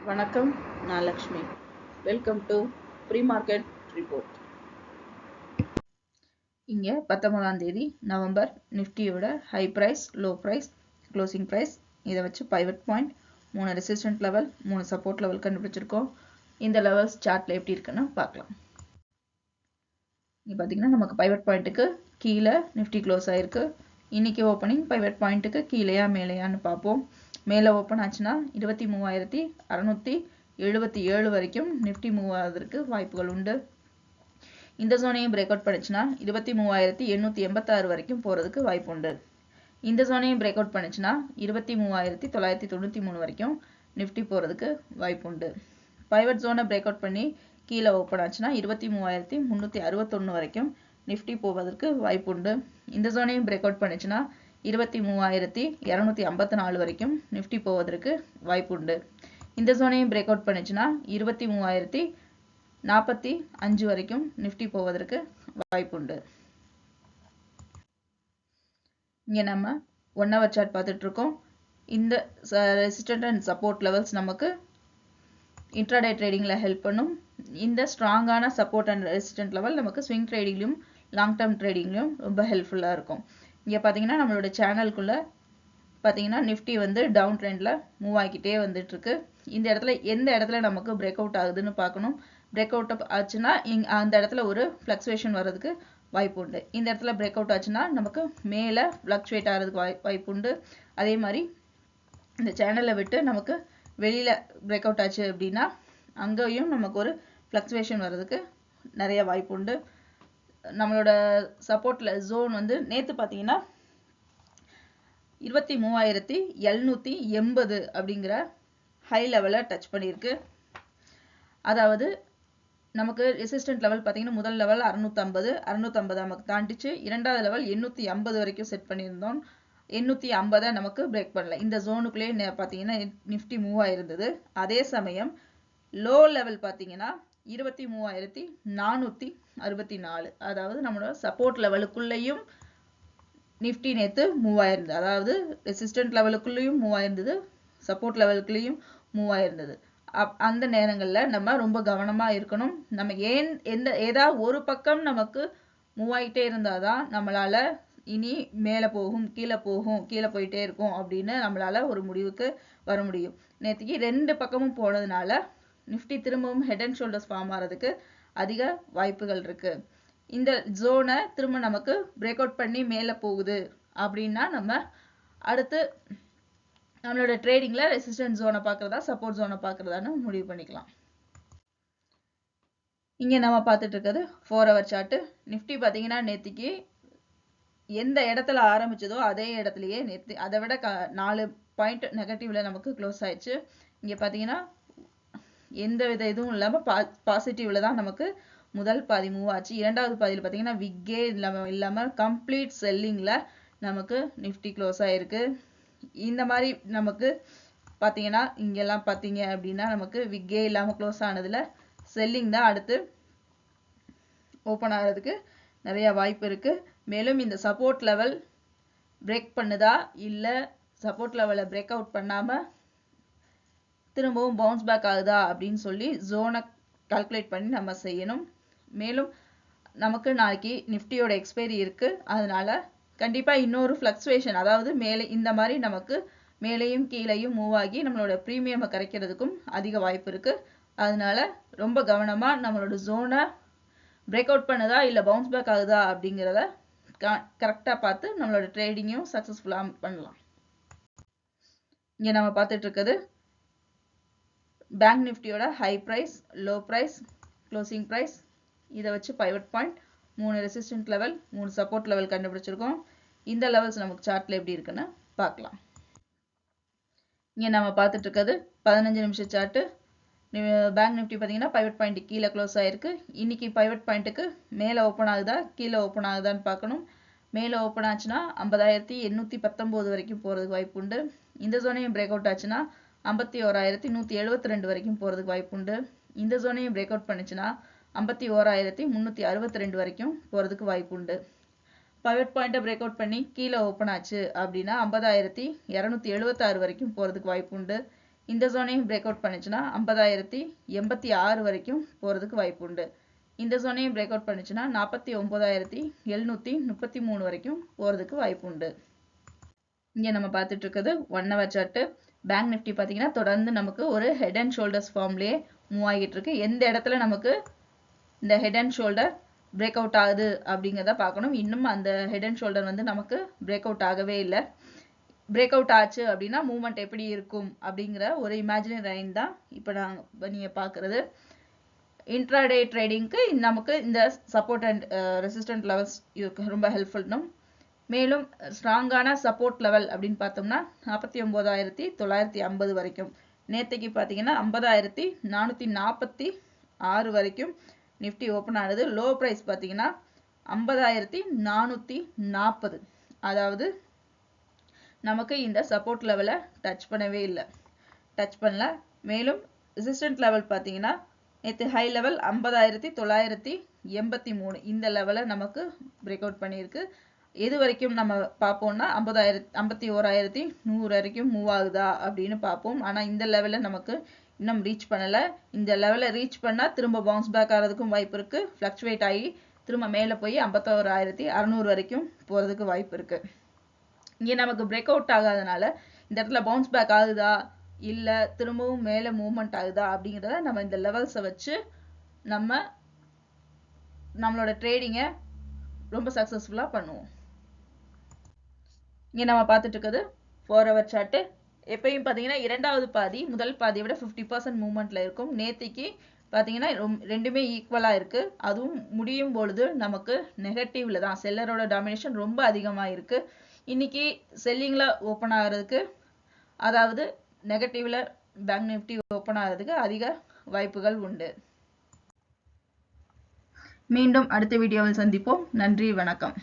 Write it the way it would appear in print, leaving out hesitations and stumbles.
வணக்கம், நான் Lakshmi. Welcome to pre market report. இங்கே 19ஆம் தேதி நவம்பர் நிஃப்டியோட high price, low price, closing price இதை வச்சு pivot point, 3 resistant level, 3 support level கண்டுபிடிச்சிருக்கோம். இந்த லெவல்ஸ் சார்ட்டில் எப்படி இருக்குன்னு பார்க்கலாம். இங்கே பார்த்தீங்கன்னா நமக்கு பைவட் பாயிண்ட்டுக்கு கீழே நிஃப்டி க்ளோஸ் ஆயிருக்கு. இன்னைக்கு ஓப்பனிங் பைவட் பாயிண்ட்டுக்கு கீழேயா மேலேயான்னு பார்ப்போம். மேலே ஓப்பன் ஆச்சுன்னா 23,677 வரைக்கும் நிஃப்டி மூவ் ஆகிறதுக்கு வாய்ப்புகள் உண்டு. இந்த ஜோனையும் பிரேக் அவுட் பண்ணிச்சுன்னா 23,886 வரைக்கும் போகிறதுக்கு வாய்ப்பு உண்டு. இந்த ஜோனையும் பிரேக் அவுட் பண்ணிச்சுன்னா 23,993 வரைக்கும் நிஃப்டி போகிறதுக்கு வாய்ப்பு உண்டு. பைவட் ஜோனை பிரேக் அவுட் பண்ணி கீழே ஓப்பன் ஆச்சுன்னா 23,361 வரைக்கும் நிஃப்டி போவதற்கு வாய்ப்பு உண்டு. இந்த ஜோனையும் பிரேக் அவுட் பண்ணிச்சுன்னா 23,254 வரைக்கும் நிஃப்டி போவதற்கு வாய்ப்பு உண்டு. இந்த ஜோனையும் பிரேக் அவுட் பண்ணிச்சுன்னா 23,045 வரைக்கும் நிஃப்டி போவதற்கு வாய்ப்பு உண்டு. இங்கே நம்ம 1 hour சார்ட் பார்த்துட்டு இருக்கோம். இந்த ரெசிஸ்டன்ட் அண்ட் சப்போர்ட் லெவல்ஸ் நமக்கு இன்ட்ராடே ட்ரேடிங்ல ஹெல்ப் பண்ணும். இந்த ஸ்ட்ராங்கான சப்போர்ட் அண்ட் ரெசிஸ்டன்ட் லெவல் நமக்கு ஸ்விங் ட்ரேடிங்லையும் லாங் டேர்ம் ட்ரேடிங்லையும் ரொம்ப ஹெல்ப்ஃபுல்லாக இருக்கும். இங்கே பார்த்தீங்கன்னா நம்மளோட சேனலுக்குள்ளே பார்த்தீங்கன்னா நிஃப்டி வந்து டவுன் ட்ரெண்டில் மூவ் ஆகிக்கிட்டே வந்துட்டுருக்கு. இந்த இடத்துல எந்த இடத்துல நமக்கு பிரேக் அவுட் ஆகுதுன்னு பார்க்கணும். பிரேக் அவுட் ஆச்சுன்னா அந்த இடத்துல ஒரு ஃப்ளக்சுவேஷன் வர்றதுக்கு வாய்ப்பு உண்டு. இந்த இடத்துல பிரேக் அவுட் ஆச்சுன்னா நமக்கு மேலே ஃப்ளக்சுவேட் ஆகிறதுக்கு வாய்ப்பு உண்டு. அதே மாதிரி இந்த சேனலை விட்டு நமக்கு வெளியில் பிரேக் அவுட் ஆச்சு அப்படின்னா அங்கேயும் நமக்கு ஒரு ஃப்ளக்சுவேஷன் வர்றதுக்கு நிறைய வாய்ப்பு உண்டு. நம்மளோட சப்போர்ட்ல ஜோன் வந்து நேற்று பார்த்தீங்கன்னா 23,780 அப்படிங்கிற ஹை லெவலை டச் பண்ணியிருக்கு. அதாவது நமக்கு ரெசிஸ்டன்ட் லெவல் பார்த்தீங்கன்னா முதல் லெவல் 650 நமக்கு தாண்டிச்சு. இரண்டாவது லெவல் 850 வரைக்கும் செட் பண்ணியிருந்தோம். 850 நமக்கு பிரேக் பண்ணல. இந்த ஜோனுக்குள்ளேயே பார்த்தீங்கன்னா நிஃப்டி மூவ் ஆயிருந்தது. அதே சமயம் லோ லெவல் பார்த்தீங்கன்னா 23,464, அதாவது நம்மளோட சப்போர்ட் லெவலுக்குள்ளேயும் நிஃப்டி நேற்று மூவ் ஆயிருந்தது. அதாவது ரெசிஸ்டன்ட் லெவலுக்குள்ளேயும் மூவ் ஆயிருந்தது, சப்போர்ட் லெவலுக்குள்ளேயும் மூவ் ஆயிருந்தது. அந்த நேரங்களில் நம்ம ரொம்ப கவனமாக இருக்கணும். நம்ம ஏதாவது ஒரு பக்கம் நமக்கு மூவ் ஆகிட்டே இருந்தாதான் நம்மளால இனி மேலே போகும், கீழே போயிட்டே இருக்கும் அப்படின்னு நம்மளால ஒரு முடிவுக்கு வர முடியும். நேற்றுக்கு 2 பக்கமும் போனதுனால நிஃப்டி திரும்பவும் ஹெட் அண்ட் ஷோல்டர்ஸ் ஃபார்ம் ஆகிறதுக்கு அதிக வாய்ப்புகள் இருக்கு. இந்த ஜோனை திரும்ப நமக்கு பிரேக் அவுட் பண்ணி மேலே போகுது அப்படின்னா நம்ம அடுத்து நம்மளோட ட்ரேடிங்ல ரெசிஸ்டன்ட் ஜோனை பார்க்கறதா சப்போர்ட் ஜோனை பார்க்கறதான்னு முடிவு பண்ணிக்கலாம். இங்கே நம்ம பார்த்துட்டு இருக்கிறது 4 hour சார்ட்டு. நிஃப்டி பார்த்தீங்கன்னா நேற்றுக்கு எந்த இடத்துல ஆரம்பிச்சதோ அதே இடத்துலயே நேற்று அதை விட 4 பாயிண்ட் நெகட்டிவ்ல நமக்கு க்ளோஸ் ஆயிடுச்சு. இங்கே பார்த்தீங்கன்னா எந்த வித இதுவும் இல்லாமல் பாசிட்டிவ்ல தான் நமக்கு முதல் பாதி மூவ் ஆச்சு. இரண்டாவது பாதியில் பார்த்தீங்கன்னா விக்கே இல்லாமல் கம்ப்ளீட் செல்லிங்ல நமக்கு நிஃப்டி க்ளோஸ் ஆயிருக்கு. இந்த மாதிரி நமக்கு பார்த்தீங்கன்னா இங்கெல்லாம் பார்த்தீங்க அப்படின்னா நமக்கு விக்கே இல்லாமல் க்ளோஸ் ஆனதுல செல்லிங் தான் அடுத்து ஓப்பன் ஆகிறதுக்கு நிறைய வாய்ப்பு இருக்கு. மேலும் இந்த சப்போர்ட் லெவல் பிரேக் பண்ணுதா இல்லை சப்போர்ட் லெவலை பிரேக் அவுட் பண்ணாம திரும்பவும் பவுன்ஸ் பேக் ஆகுதா அப்படின்னு சொல்லி ஜோனை கால்குலேட் பண்ணி நம்ம செய்யணும். மேலும் நமக்கு நாளைக்கு நிஃப்டியோட எக்ஸ்பைரி இருக்கு. அதனால கண்டிப்பா இன்னொரு ஃப்ளக்சுவேஷன், அதாவது மேலே இந்த மாதிரி நமக்கு மேலேயும் கீழேயும் மூவ் ஆகி நம்மளோட ப்ரீமியம் கரைக்கிறதுக்கும் அதிக வாய்ப்பு இருக்கு. அதனால ரொம்ப கவனமா நம்மளோட ஜோனை பிரேக் அவுட் பண்ணுதா இல்லை பவுன்ஸ் பேக் ஆகுதா அப்படிங்கிறத கரெக்டாக பார்த்து நம்மளோட ட்ரேடிங்கையும் சக்ஸஸ்ஃபுல்லாக பண்ணலாம். இங்கே நம்ம பார்த்துட்டு இருக்கிறது பேங்க் நிஃப்டியோட high price, low price, closing price இதை வச்சு pivot point, 3 resistant level, 3 support level கண்டுபிடிச்சிருக்கோம். இந்த லெவல்ஸ் நமக்கு சார்ட்ல எப்படி இருக்குன்னு பார்க்கலாம். இங்கே நம்ம பார்த்துட்டு இருக்கிறது 15 நிமிஷம் சார்ட்டு. பேங்க் நிஃப்டி பார்த்தீங்கன்னா பைவட் பாயிண்ட் கீழே க்ளோஸ் ஆயிருக்கு. இன்னைக்கு பைவட் பாயிண்ட்டுக்கு மேலே ஓப்பன் ஆகுதா கீழே ஓப்பன் ஆகுதான்னு பார்க்கணும். மேலே ஓப்பன் ஆச்சுன்னா 50,819 வரைக்கும் போகிறதுக்கு வாய்ப்பு உண்டு. இந்த ஜோனையும் பிரேக் அவுட் ஆச்சுன்னா 51,172 வரைக்கும் போகிறதுக்கு வாய்ப்பு உண்டு. இந்த ஜோனையும் பிரேக் அவுட் பண்ணிச்சுன்னா 51,362 வரைக்கும் போகிறதுக்கு வாய்ப்பு உண்டு. பைவட் பாயிண்ட்டை பிரேக் அவுட் பண்ணி கீழே ஓப்பன் ஆச்சு அப்படின்னா 50,276 வரைக்கும் போகிறதுக்கு வாய்ப்பு உண்டு. இந்த ஜோனையும் பிரேக் அவுட் பண்ணுச்சுன்னா 50,086 வரைக்கும் போகிறதுக்கு வாய்ப்பு உண்டு. இந்த ஜோனையும் பிரேக் அவுட் பண்ணுச்சுன்னா 49,733 வரைக்கும் போகிறதுக்கு வாய்ப்பு உண்டு. இங்கே நம்ம பார்த்துட்டு இருக்கிறது 1 hour சார்ட். பேங்க் நிஃப்டி பார்த்தீங்கன்னா தொடர்ந்து நமக்கு ஒரு ஹெட் அண்ட் ஷோல்டர்ஸ் ஃபார்ம்லேயே மூவ் ஆகிட்டு இருக்கு. எந்த இடத்துல நமக்கு இந்த head and shoulder break out ஆகுது அப்படிங்கிறத பார்க்கணும். இன்னும் அந்த ஹெட் அண்ட் ஷோல்டர் வந்து நமக்கு பிரேக் அவுட் ஆகவே இல்லை. பிரேக் அவுட் ஆச்சு அப்படின்னா மூவ்மெண்ட் எப்படி இருக்கும் அப்படிங்கிற ஒரு இமேஜினரி லைன் தான் இப்போ நீங்கள் பார்க்குறது. இன்ட்ராடே ட்ரேடிங்க்கு நமக்கு இந்த சப்போர்ட் அண்ட் ரெசிஸ்டன்ட் லெவல்ஸ் ரொம்ப ஹெல்ப்ஃபுல்னும். மேலும் ஸ்ட்ராங்கான சப்போர்ட் லெவல் அப்படின்னு பார்த்தோம்னா 49,950 வரைக்கும். நேற்றுக்கு பார்த்தீங்கன்னா 50,446 வரைக்கும் நிஃப்டி ஓப்பன் ஆனது. லோ ப்ரைஸ் பார்த்தீங்கன்னா 50,440. அதாவது நமக்கு இந்த சப்போர்ட் லெவலை டச் பண்ணவே இல்லை, டச் பண்ணல. மேலும் ரெசிஸ்டன்ட் லெவல் பார்த்தீங்கன்னா நேற்று ஹை லெவல் 50,983 இந்த லெவலை நமக்கு பிரேக் அவுட் பண்ணியிருக்கு. எது வரைக்கும் நம்ம பார்ப்போம்னா 51,100 வரைக்கும் மூவ் ஆகுதா அப்படின்னு பார்ப்போம். ஆனால் இந்த லெவலில் நமக்கு இன்னும் ரீச் பண்ணலை. இந்த லெவலில் ரீச் பண்ணால் திரும்ப பவுன்ஸ் பேக் ஆகிறதுக்கும் வாய்ப்பு இருக்குது. ஃப்ளக்சுவேட் ஆகி திரும்ப மேலே போய் 51,600 வரைக்கும் போகிறதுக்கு வாய்ப்பு இருக்குது. இங்கே நமக்கு பிரேக் அவுட் ஆகாதனால இந்த இடத்துல பவுன்ஸ் பேக் ஆகுதா இல்லை திரும்பவும் மேலே மூவ்மெண்ட் ஆகுதா அப்படிங்கிறத நம்ம இந்த லெவல்ஸை வச்சு நம்மளோட ட்ரேடிங்கை ரொம்ப சக்ஸஸ்ஃபுல்லாக பண்ணுவோம். இங்கே நம்ம பார்த்துட்டு இருக்கிறது 4 hour சார்ட்டு. எப்பயும் பார்த்தீங்கன்னா இரண்டாவது பாதி முதல் பாதியை விட 50% மூவ்மெண்ட்டில் இருக்கும். நேத்திக்கு பார்த்தீங்கன்னா ரெண்டுமே ஈக்குவலாக இருக்குது. அதுவும் முடியும் பொழுது நமக்கு நெகட்டிவ்ல தான், செல்லரோட டாமினேஷன் ரொம்ப அதிகமாக இருக்குது. இன்னைக்கு செல்லிங்கில் ஓப்பன் ஆகிறதுக்கு, அதாவது நெகட்டிவ்ல பேங்க் நிஃப்டி ஓப்பன் ஆகிறதுக்கு அதிக வாய்ப்புகள் உண்டு. மீண்டும் அடுத்த வீடியோவில் சந்திப்போம். நன்றி, வணக்கம்.